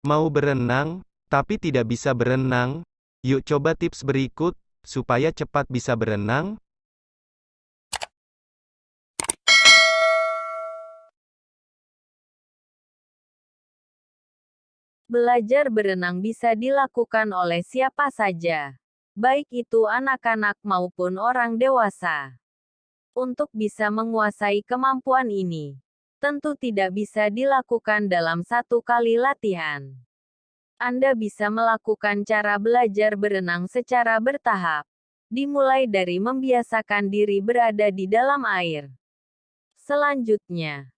Mau berenang, tapi tidak bisa berenang? Yuk coba tips berikut, supaya cepat bisa berenang. Belajar berenang bisa dilakukan oleh siapa saja, baik itu anak-anak maupun orang dewasa. Untuk bisa menguasai kemampuan ini, tentu tidak bisa dilakukan dalam satu kali latihan. Anda bisa melakukan cara belajar berenang secara bertahap, dimulai dari membiasakan diri berada di dalam air. Selanjutnya,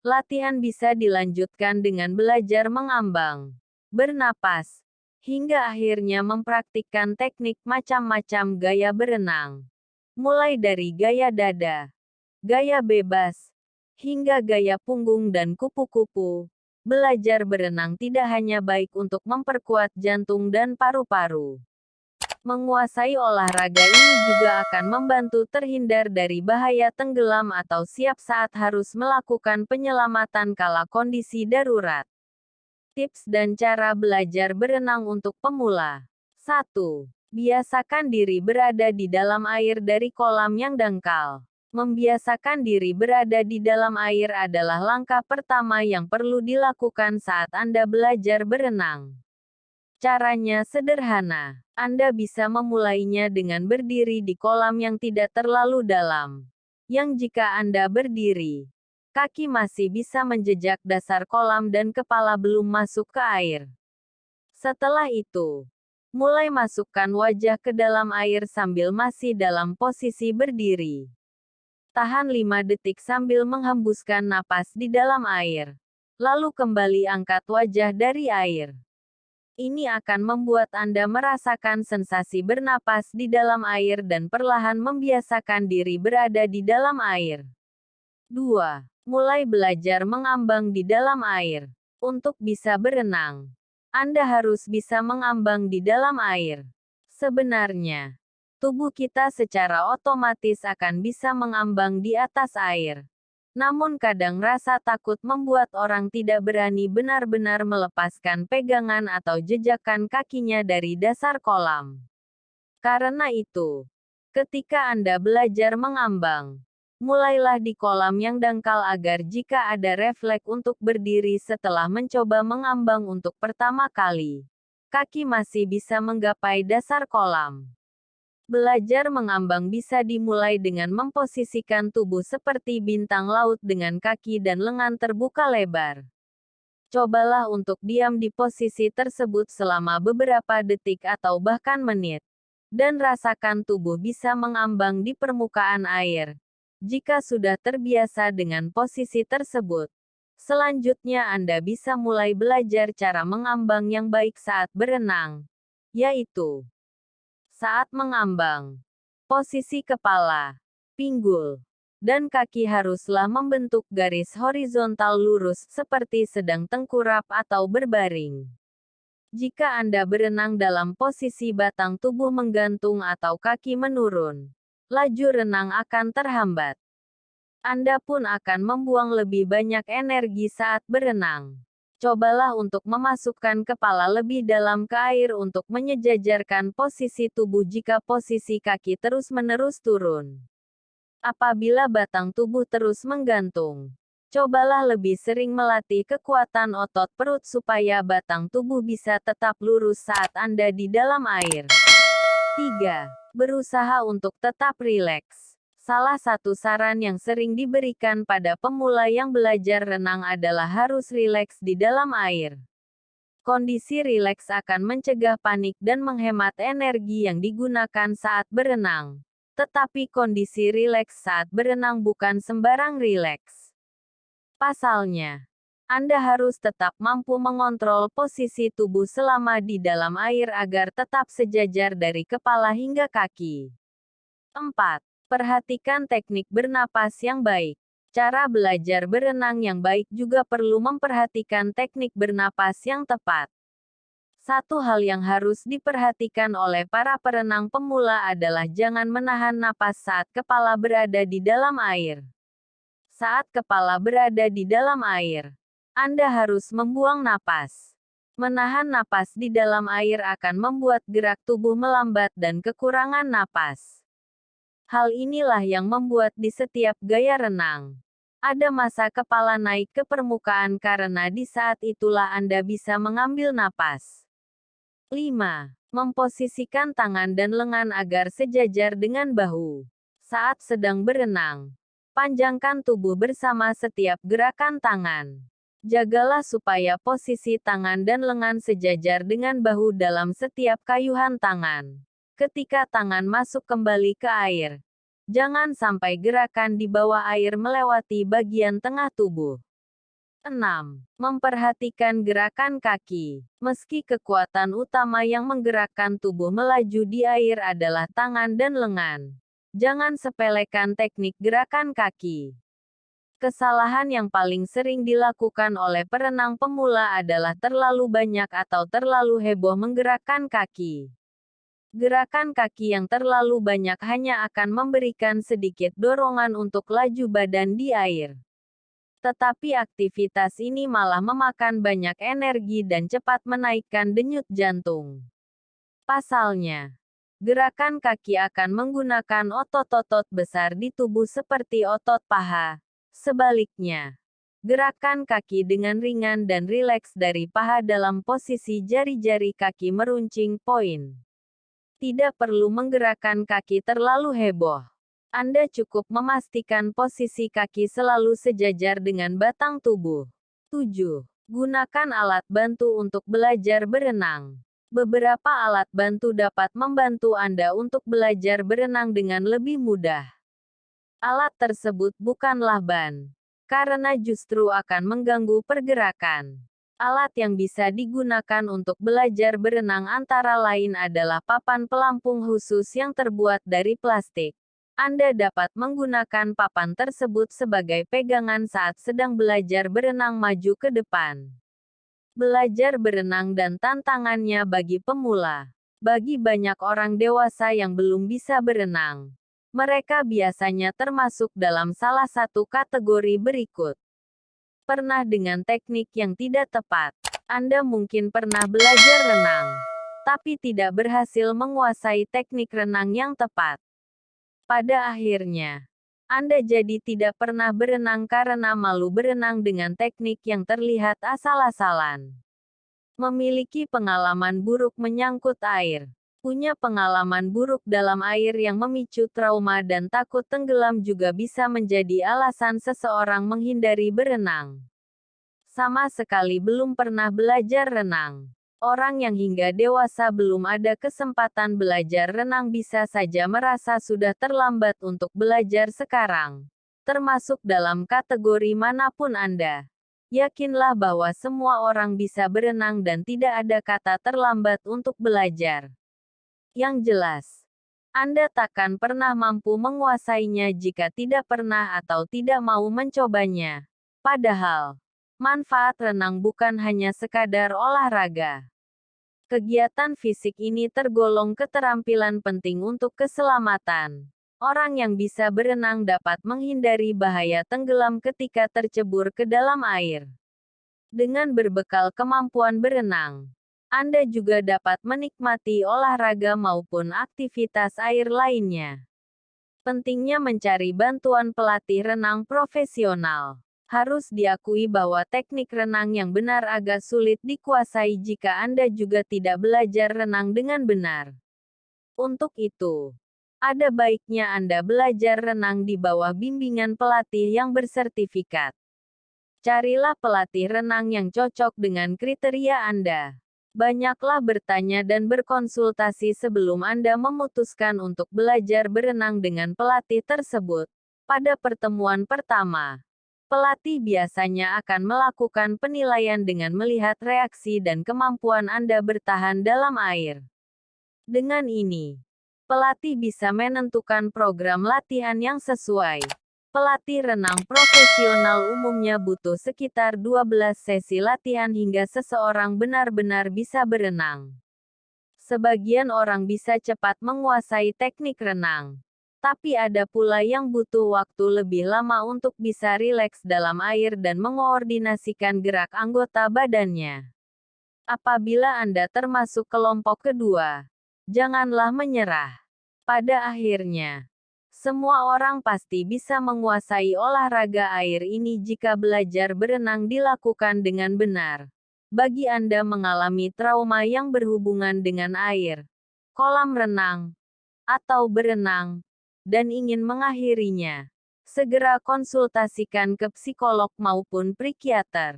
latihan bisa dilanjutkan dengan belajar mengambang, bernapas, hingga akhirnya mempraktikkan teknik macam-macam gaya berenang. Mulai dari gaya dada, gaya bebas, hingga gaya punggung dan kupu-kupu. Belajar berenang tidak hanya baik untuk memperkuat jantung dan paru-paru. Menguasai olahraga ini juga akan membantu terhindar dari bahaya tenggelam atau siap saat harus melakukan penyelamatan kala kondisi darurat. Tips dan cara belajar berenang untuk pemula. 1. Biasakan diri berada di dalam air dari kolam yang dangkal. Membiasakan diri berada di dalam air adalah langkah pertama yang perlu dilakukan saat Anda belajar berenang. Caranya sederhana. Anda bisa memulainya dengan berdiri di kolam yang tidak terlalu dalam. Yang jika Anda berdiri, kaki masih bisa menjejak dasar kolam dan kepala belum masuk ke air. Setelah itu, mulai masukkan wajah ke dalam air sambil masih dalam posisi berdiri. Tahan 5 detik sambil menghembuskan napas di dalam air. Lalu kembali angkat wajah dari air. Ini akan membuat Anda merasakan sensasi bernapas di dalam air dan perlahan membiasakan diri berada di dalam air. 2. Mulai belajar mengambang di dalam air. Untuk bisa berenang, Anda harus bisa mengambang di dalam air. Sebenarnya, tubuh kita secara otomatis akan bisa mengambang di atas air. Namun kadang rasa takut membuat orang tidak berani benar-benar melepaskan pegangan atau jejakan kakinya dari dasar kolam. Karena itu, ketika Anda belajar mengambang, mulailah di kolam yang dangkal agar jika ada refleks untuk berdiri setelah mencoba mengambang untuk pertama kali, kaki masih bisa menggapai dasar kolam. Belajar mengambang bisa dimulai dengan memposisikan tubuh seperti bintang laut dengan kaki dan lengan terbuka lebar. Cobalah untuk diam di posisi tersebut selama beberapa detik atau bahkan menit. Dan rasakan tubuh bisa mengambang di permukaan air. Jika sudah terbiasa dengan posisi tersebut, selanjutnya Anda bisa mulai belajar cara mengambang yang baik saat berenang, yaitu saat mengambang, posisi kepala, pinggul, dan kaki haruslah membentuk garis horizontal lurus seperti sedang tengkurap atau berbaring. Jika Anda berenang dalam posisi batang tubuh menggantung atau kaki menurun, laju renang akan terhambat. Anda pun akan membuang lebih banyak energi saat berenang. Cobalah untuk memasukkan kepala lebih dalam ke air untuk menyejajarkan posisi tubuh jika posisi kaki terus-menerus turun. Apabila batang tubuh terus menggantung, cobalah lebih sering melatih kekuatan otot perut supaya batang tubuh bisa tetap lurus saat Anda di dalam air. 3. Berusaha untuk tetap rileks. Salah satu saran yang sering diberikan pada pemula yang belajar renang adalah harus rileks di dalam air. Kondisi rileks akan mencegah panik dan menghemat energi yang digunakan saat berenang. Tetapi kondisi rileks saat berenang bukan sembarang rileks. Pasalnya, Anda harus tetap mampu mengontrol posisi tubuh selama di dalam air agar tetap sejajar dari kepala hingga kaki. 4. Perhatikan teknik bernapas yang baik. Cara belajar berenang yang baik juga perlu memperhatikan teknik bernapas yang tepat. Satu hal yang harus diperhatikan oleh para perenang pemula adalah jangan menahan napas saat kepala berada di dalam air. Saat kepala berada di dalam air, Anda harus membuang napas. Menahan napas di dalam air akan membuat gerak tubuh melambat dan kekurangan napas. Hal inilah yang membuat di setiap gaya renang, ada masa kepala naik ke permukaan karena di saat itulah Anda bisa mengambil napas. 5. Memposisikan tangan dan lengan agar sejajar dengan bahu. Saat sedang berenang, panjangkan tubuh bersama setiap gerakan tangan. Jagalah supaya posisi tangan dan lengan sejajar dengan bahu dalam setiap kayuhan tangan. Ketika tangan masuk kembali ke air, jangan sampai gerakan di bawah air melewati bagian tengah tubuh. 6. Memperhatikan gerakan kaki. Meski kekuatan utama yang menggerakkan tubuh melaju di air adalah tangan dan lengan, jangan sepelekan teknik gerakan kaki. Kesalahan yang paling sering dilakukan oleh perenang pemula adalah terlalu banyak atau terlalu heboh menggerakkan kaki. Gerakan kaki yang terlalu banyak hanya akan memberikan sedikit dorongan untuk laju badan di air. Tetapi aktivitas ini malah memakan banyak energi dan cepat menaikkan denyut jantung. Pasalnya, gerakan kaki akan menggunakan otot-otot besar di tubuh seperti otot paha. Sebaliknya, gerakan kaki dengan ringan dan rileks dari paha dalam posisi jari-jari kaki meruncing poin. Tidak perlu menggerakkan kaki terlalu heboh. Anda cukup memastikan posisi kaki selalu sejajar dengan batang tubuh. 7. Gunakan alat bantu untuk belajar berenang. Beberapa alat bantu dapat membantu Anda untuk belajar berenang dengan lebih mudah. Alat tersebut bukanlah ban, karena justru akan mengganggu pergerakan. Alat yang bisa digunakan untuk belajar berenang antara lain adalah papan pelampung khusus yang terbuat dari plastik. Anda dapat menggunakan papan tersebut sebagai pegangan saat sedang belajar berenang maju ke depan. Belajar berenang dan tantangannya bagi pemula. Bagi banyak orang dewasa yang belum bisa berenang, mereka biasanya termasuk dalam salah satu kategori berikut. Pernah dengan teknik yang tidak tepat. Anda mungkin pernah belajar renang, tapi tidak berhasil menguasai teknik renang yang tepat. Pada akhirnya, Anda jadi tidak pernah berenang karena malu berenang dengan teknik yang terlihat asal-asalan. Memiliki pengalaman buruk menyangkut air. Punya pengalaman buruk dalam air yang memicu trauma dan takut tenggelam juga bisa menjadi alasan seseorang menghindari berenang. Sama sekali belum pernah belajar renang. Orang yang hingga dewasa belum ada kesempatan belajar renang bisa saja merasa sudah terlambat untuk belajar sekarang. Termasuk dalam kategori manapun Anda. Yakinlah bahwa semua orang bisa berenang dan tidak ada kata terlambat untuk belajar. Yang jelas, Anda takkan pernah mampu menguasainya jika tidak pernah atau tidak mau mencobanya. Padahal, manfaat renang bukan hanya sekadar olahraga. Kegiatan fisik ini tergolong keterampilan penting untuk keselamatan. Orang yang bisa berenang dapat menghindari bahaya tenggelam ketika tercebur ke dalam air. Dengan berbekal kemampuan berenang, Anda juga dapat menikmati olahraga maupun aktivitas air lainnya. Pentingnya mencari bantuan pelatih renang profesional. Harus diakui bahwa teknik renang yang benar agak sulit dikuasai jika Anda juga tidak belajar renang dengan benar. Untuk itu, ada baiknya Anda belajar renang di bawah bimbingan pelatih yang bersertifikat. Carilah pelatih renang yang cocok dengan kriteria Anda. Banyaklah bertanya dan berkonsultasi sebelum Anda memutuskan untuk belajar berenang dengan pelatih tersebut. Pada pertemuan pertama, pelatih biasanya akan melakukan penilaian dengan melihat reaksi dan kemampuan Anda bertahan dalam air. Dengan ini, pelatih bisa menentukan program latihan yang sesuai. Pelatih renang profesional umumnya butuh sekitar 12 sesi latihan hingga seseorang benar-benar bisa berenang. Sebagian orang bisa cepat menguasai teknik renang. Tapi ada pula yang butuh waktu lebih lama untuk bisa rileks dalam air dan mengoordinasikan gerak anggota badannya. Apabila Anda termasuk kelompok kedua, janganlah menyerah. Pada akhirnya, semua orang pasti bisa menguasai olahraga air ini jika belajar berenang dilakukan dengan benar. Bagi Anda mengalami trauma yang berhubungan dengan air, kolam renang, atau berenang, dan ingin mengakhirinya, segera konsultasikan ke psikolog maupun psikiater.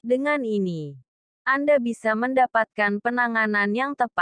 Dengan ini, Anda bisa mendapatkan penanganan yang tepat.